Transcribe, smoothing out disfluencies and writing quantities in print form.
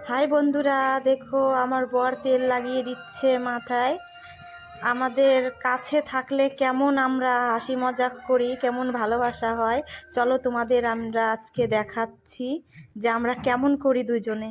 High বন্ধুরা, দেখো আমার বর তেল লাগিয়ে দিচ্ছে মাথায়। আমাদের কাছে থাকলে কেমন আমরা হাসি মজাক করি, কেমন ভালোবাসা হয়, চলো তোমাদের আমরা আজকে দেখাচ্ছি যে আমরা কেমন করি দুজনে।